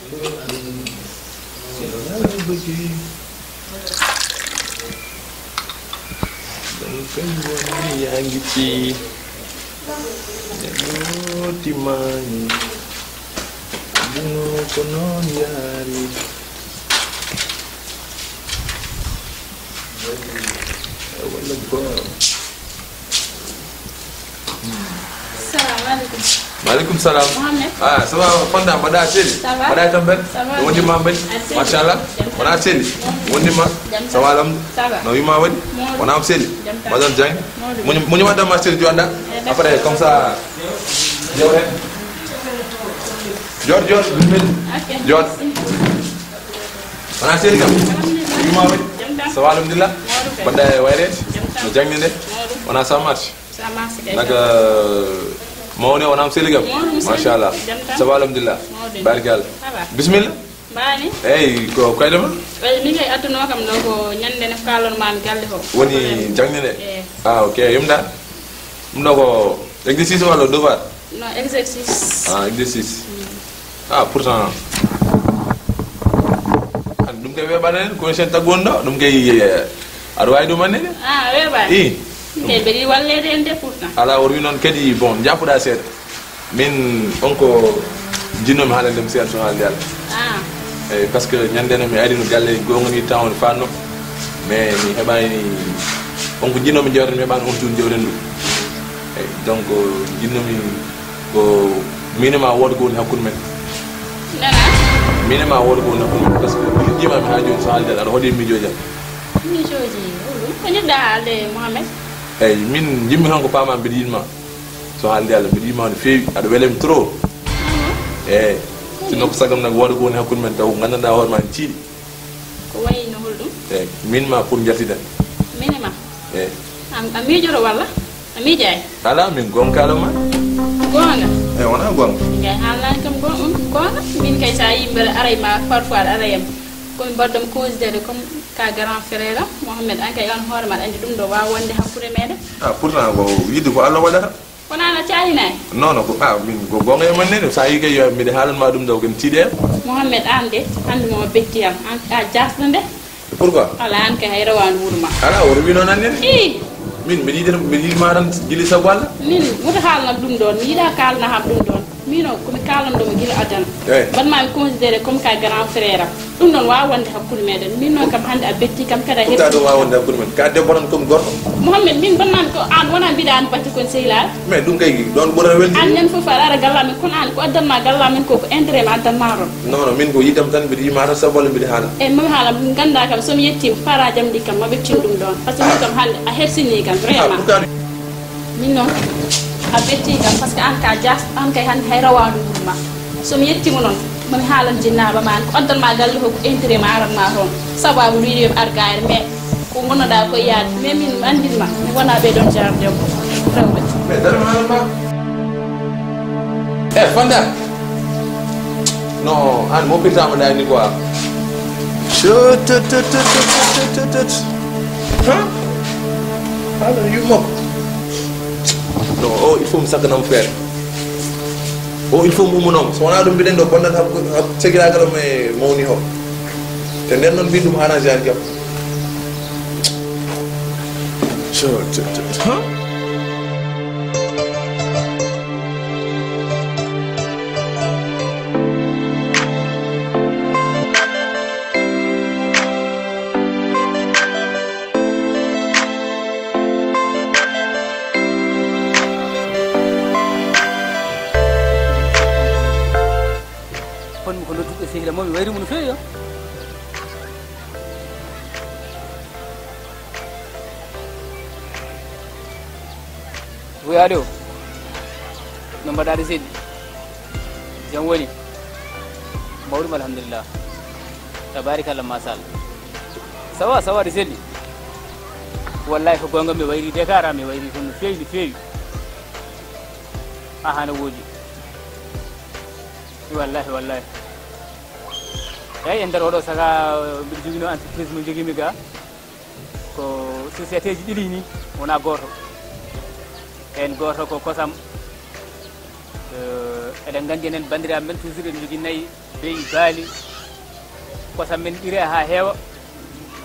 yang gitu, yang timani, bunuh konon yari. Assalamualaikum. Waalaikumsalam. Mohamed. Ah, ça va, Fanta, pada asili. Pada tambah. Wondi mambel. Mashallah. Wana asili. Wondi ma. Sawalam. No yuma wadi. Wana asili. Madame Jang. Muni madame asili juanda. Après comme ça. Jor, bismil. Jor. Wana asili kam. Yuma wadi. Sawalam dillah. Pada wayret. No jang ni de. Wana sa marche. Naga Mawne wonam seligam mashallah sawa alhamdulillah bargal bismillah bani ko kaydama mi ngay adduno kam do ko nyande ne kalon man galle ho woni jangne okay yumda mdo ko exercice wala devoir non exercice exercice pourtant dum kay webane ko sen tagondo dum kay adu way do manne webane kay beri walle de ende pourtant ala wori non kadi bon japuda set min onko jinnom hala dem set so halde parce que nyandena mi ari no galle gongoni town fanno mais mi hebani onko jinnom mi jawre mi ban on tun jawre ndu donc jinnomi ko minima wod ko hakun men minima wod ko hakun parce que mi jima mi hajo so halde ala hodi mi joja mi joji ko nyada de Mohamed min jimmi hanko pama bidinma so halde Allah bidinma no fewi ado welem trop sino ko sagam nak wadu ko ne hakun men taw ngandanda hor man ciidi ko way no holdum min ma pour jaltiden minima am joro walla ami jay ala min gonkalo ma gonga wona gonga ngay halan kam gonga min kay sa yimbere aray ma parfois arayam ko baddam considéré comme ka grand frère Mohamed an kay an hoore ma andi dum do wa wonde hakkude mede pourtant ko yidde ko Allah wadata kona la caayina non ko min go gonga e man ne sa yi kay yo mi de halan ma dum do ken tide Mohamed ande mo bettiyam an jasnde pourquoi ala an kay hay rawan wurma ala wor wi non an ne min mi di maran gili sa walla min muta halna dum don mi da kalna ham dum don mino ko mi kalam do gila adan ban ma considéré comme ka grand frère dum non wa wonde hakkude meden min non kam hande a betti kam kada hebi ta do wa wonde hakkude men ka de bonon comme gorko Mohamed min ban man ko an wona bidan batti kon seyla mais dum kay don bonon weldi an nen fofa ara galla min kon an ko addan ma galla min ko intérêt ma addan ma ron non min ko yidam tan bidi mata sabol bidi hala mami hala ganda kam so mi yetti fara jam di kam ma betti dum don parce que kam hande a hersini kam vraiment min non a betti kam parce que an ka jas an kay han hay rawadu ma so mi yetti mo non man halan jinnaaba man ko addal ma galle ko intérêt ma aran ma ron sababu wiide argaire mais ko gonoda ko yaad mais min andil ma mi wona be don jar dem rawbe mais dara ma ma Fanta non an mo pita mo dani quoi chut alors you mok non il faut me sakanam faire il faut mu monom so wana dum biden do bondat hab cegira galo me mawni ho te nden non bindum arranger ak yam sehingga mau wairu mun feyo Wiyado nomba dari sini jam woni mawdum alhamdulillah tabarakallah masal sawa di sini wallahi ko gonga mi wairi de kara mi wairi kun feyi ahana woji wallahi en darodo saka bijugino entreprise mo jogimi ga ko société ji dili ni wona goto en goto ko kosam eɗen nganndi enen banndiraaɓe men toujours en jogii nayi beyi baali kosam men ɗire haa heewa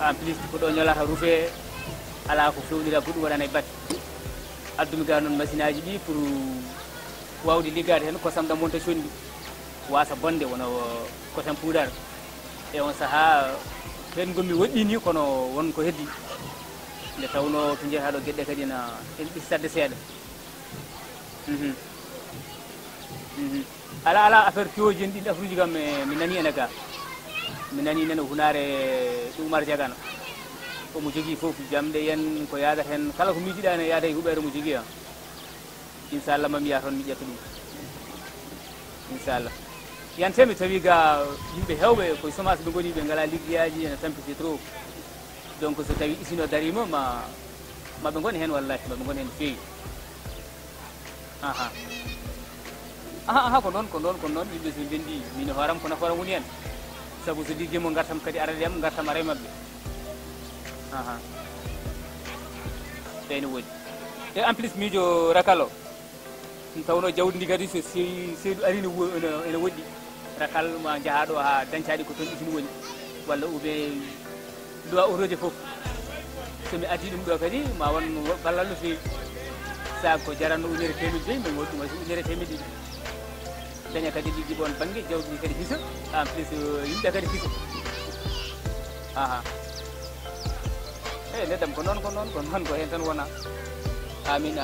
en plus ko ɗo ñolata ruufee alaa ko fewnira ko ɗum waɗana e batte addumi ga noon machine aji ɗi pour wawde liggade heen kosam ɗam wonta conndi wasa bonde wono kosam puudar e on sahaa ɓen gommi woɗɗini kono won ko heddi nde tawno to jeeyaɗo gueɗɗe kadi en ɗissatde seeɗa ala affaire piyoji en ɗin afruji kam mi nani ene ga mi nani nene hunare Oumar Diagana omo jogui foof jamɗe yen ko yaadata hen kala ko miijiɗa ene yaada e huɓere mo jogui inchallah mami yaa toon mi ƴetta ɗum inchallah yante mi tawi ga yimɓe hewɓe koye semence ɓe goni ɓe ngala liggeyaji ene tampiti trop donc so tawi isino darima maɓe goni hen wallahi maɓe goni hen no fewi ko noon yimɓe so ndendi min hooram ko naforam woni hen saabu so liggue mo gartam kadi aradem gartam ara mabɓe ɓeyni woodi e en plus miijo rakal o ɗum tawno jawdi ndi kadi so seeɗu ari ene woɗɗi rakal ma jahaɗo ha dañcaɗi ko toon isini woni walla ube loi auroje foof somi addi ɗum ɗo kadi ma won ballal no fewi sac ko jaranno ujunere temedde joyyi min woɗɗum so ujunere temedde ɗiɗi daña kadi liggi ɗon banggue jawdi ndi kadi hisa en plus yimɓe kadi hisa neɗɗam ko noon ko hen tan wona amin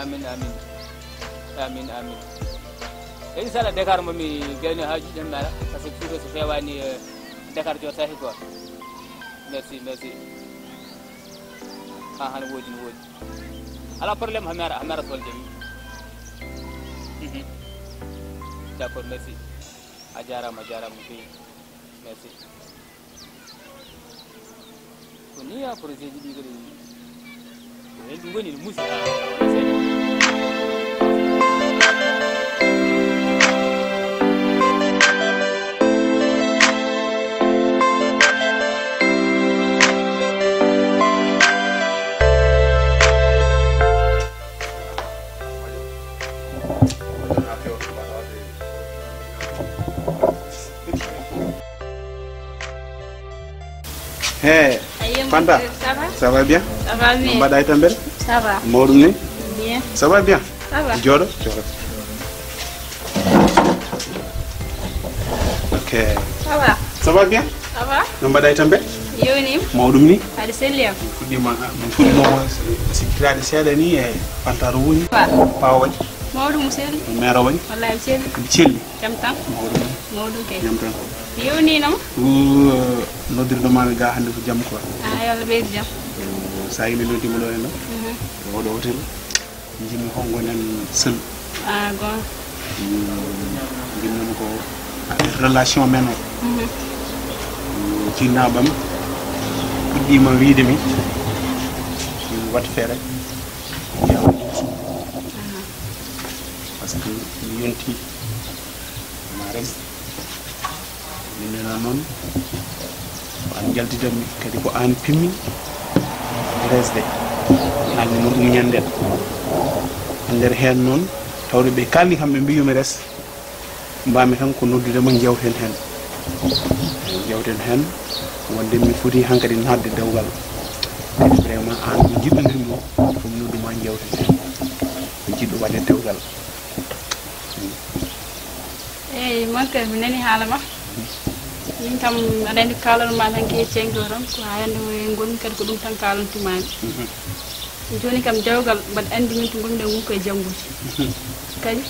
e inchallah Dakar momi gayno hajuji ɗen maɗa par ce que Fouta so fewani Dakar jottaki quoi merci hane woodi no woodi ala probléme hami ara solde mi d' accord merci a jarama no fewi merci ko ni a projet ji ɗi kadi ko hen ɗi goni no muusi Hey, Fanta, ça va bien? Ça va bien. Mbada itambel? Ça va. Morumi? Bien. Ça va bien? Ça va. Joro? Ok. Ça va. Ça va bien? Ça va. Mbada itambel? Yoni. Morumi? Adi selia. Fudima sikirade seeda ni e Fanta ro woni. Pawo wadi. Mawdu museli. Mero wadi. Wallahi museli. Celli. Jam tan. Mawdu kay. Jam tan. Yoni nam? Noddirɗo mami ga hande ko jaam quoi. Yalla ɓeydi jam. Sa yimi noddima ɗo henno oɗo hôtel jimmi ko gonen seul gon jinnomi ko relation men o jinnaɓam puɗɗima wiide mi wat feere yawa ɗum par ce que mi yonti ma res min nena noon an jaltitanmi kadi ko an pimmi resde hande noon ɗum ñanden e nder hen noon tawde ɓe kalni kamɓe mbiyumi res mbami tan ko noddudema jewten hen wonde mi foti hankkadi nadde dewgal kadi vraiment an mi jiɗɗodirmo fof nodduma jewten hen mi jiɗɗo waɗe dewgal eyyi man kay mi nani haala ma min kam aɗa andi kalanma tan ke cengdoram ko ha hande gonmi kadi ko ɗum tan kalantumami joni kam dewgal mbaɗa andi min to gonɗen won koye janggude kadi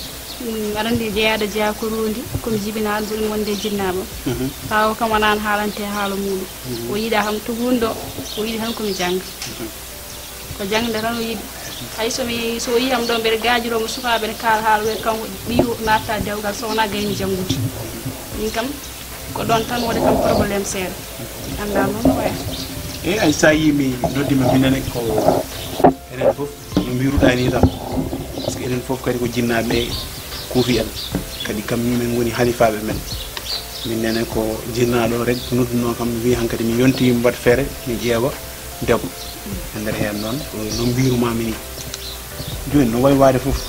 aɗa andi jeeya ko rondi komi jibinaɗo ɓuuri wonde jinnaɓam taw kam wonani haalante haala muɗum o yiiɗa kam to hunde o yiiɗi tan komi jangga ko jangde tan o yiiɗi hay so o yiyam ɗo mbeɗa gajiromo sukaɓe ne kaala haala wi kanko ɓiyo natta dewgal so wona gayni janggude min kam ko ɗon tan waɗi kam probléme seeɗa anda noon waya e ay sa yimi noddima minene ko enen foof no mbiruɗa ni tan par ce que enen foof kadi ko jinnaɓe kuufi en kadi kam min goni halifaɓe men min nene ko jinnaɗo rek nodduno kam wi hankkadi mi yonti mi wat feere mi ƴeewa debbo e nder hen noon no mbirumami ni joni no way wade foof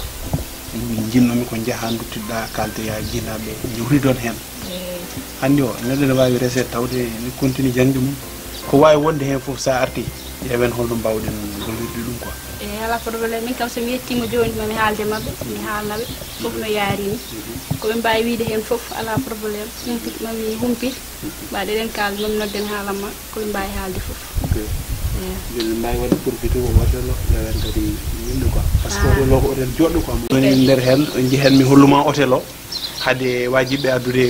min jinnomi ko jaha duttiɗa kalde ya jinaɓe jowridon hen hande o neɗɗo ne wawi reset tawde ni continue jangde mum ko wawi wonde hen foof sa arti yewen holno mbawɗen gollirde ɗum quoi ala probléme min kam somi yettimo joni mami haalde mabɓe mi haalnaɓe fof no yarini koɓe mbawi wiide hen foof ala probléme mami humpit mbaɗeɗen kalde mami nodden haalanma koɓe mbawi haalde foof joni mbawi wadde profité ko hôtel o yewen kadi yimɓe quoi par ce que hôtel o ko hôtel joɗɗo quoi joni nder hen jiihen mi holluma hôtel o haade wajiɓe addude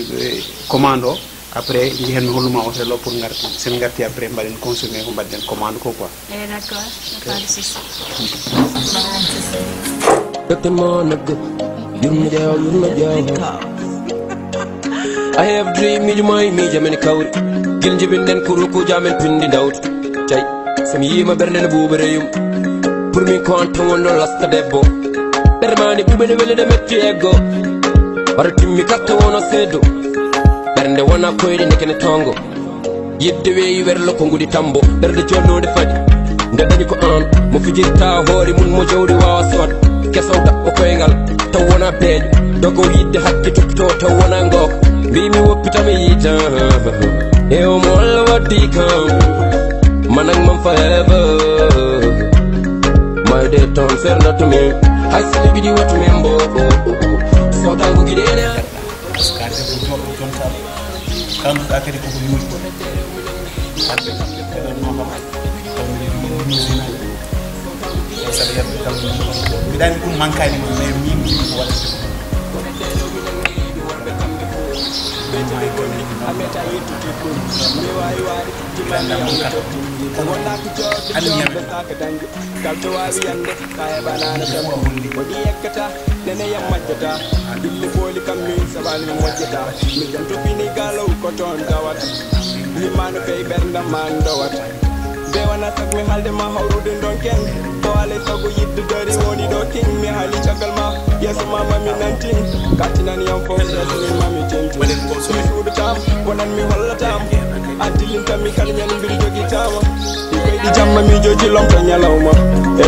commande o après jiihen mi holluma hôtel o pour garti sen garti après mbaɗen consommé ko mbaɗɗen commande ko quoi d'accord pas de souci I have dream me my me jamen kawri gil jibinden kuruku jamen pindi dawt tay sam yima bernde buubereyum pour mi konto wondo lasta debbo dermani bubene wele de metti ego war timmi katta wono sedo bernde wona koyde nekene tongo yidde weyi werlo ko ngudi tambo bernde jonnode fadi ndedani ko an mo fijirta hoore mun mo jawdi wawa sod keso dabbo koyngal taw wona beejo dogo yidde hakke tupto taw wona ngok bimi woppitami yita e o mo alla waddi kam manang man forever my day tom serna to me I see bidi wat membo so tangu gidene askade ko jodo ton kam kam akede ko yuri ande ko no ma sabe ya kam bidani ko mankani mo mi wala abeta yittude ko mi wawi waade dimanda mon kato ko wonna ko joobe alnyame ka dangi kalto wawi yande kay banana tam ko di ekkata nene yam majjata billi foli kam min sabal mi mojjata mi janto fini galaw ko ton dawat ni mano kay bernda man dawat be wana tak mi halde ma hawrude donken ko ale sago yidde dari woni do king mi hali cagal ma yeso mama mi nanti katinani yam fo ni mami tenti wonen ko so mi tam wonan mi hollatam adilin tam mi kal nyen mbir jogi tama di jamma mi joji lomto nyalawma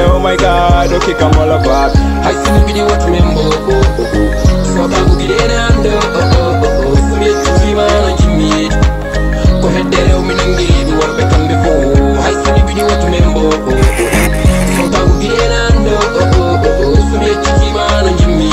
oh my god okay kamola bab I see bidi wat membo so tangu gidene ando so mi chima no jimi ko heddere o minangi bi worbe kambe fo I see bidi wat membo so tangu gidene ando so mi chima no jimi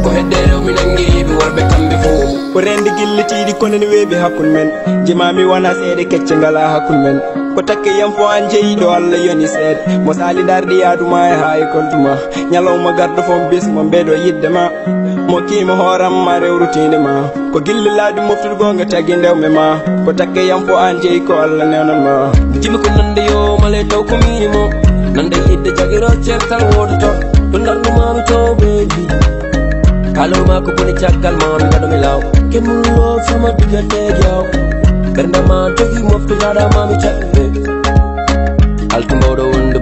ko heddere o minangi bi worbe kambe fo ko rendi gillitiidi kono ni weebi hakkul men jimami wona seede kecce ngala hakkul men ko takke yam fo an jeeyiɗo Allah yoni seede mo sali darde yaaduma e haa e kontuma ñalawma gardo fo bis mo mbeeɗo yidde ma mo kiima hooram ma rewrutinde ma ko gille laabi moftude gonga taggi ndewme ma ko takke yam fo an jeeyi ko Allah newnan ma jimi ko nande yo male taw ko minimo nande yidde jagiro certal wodoto to darnumami to bebi kalor ma ko boni caggal ma mi gaɗo mi law kemmulo fuma digateeg yaw bernde ma jogi moftu jaɗa mami cagge altu mbawɗo wonde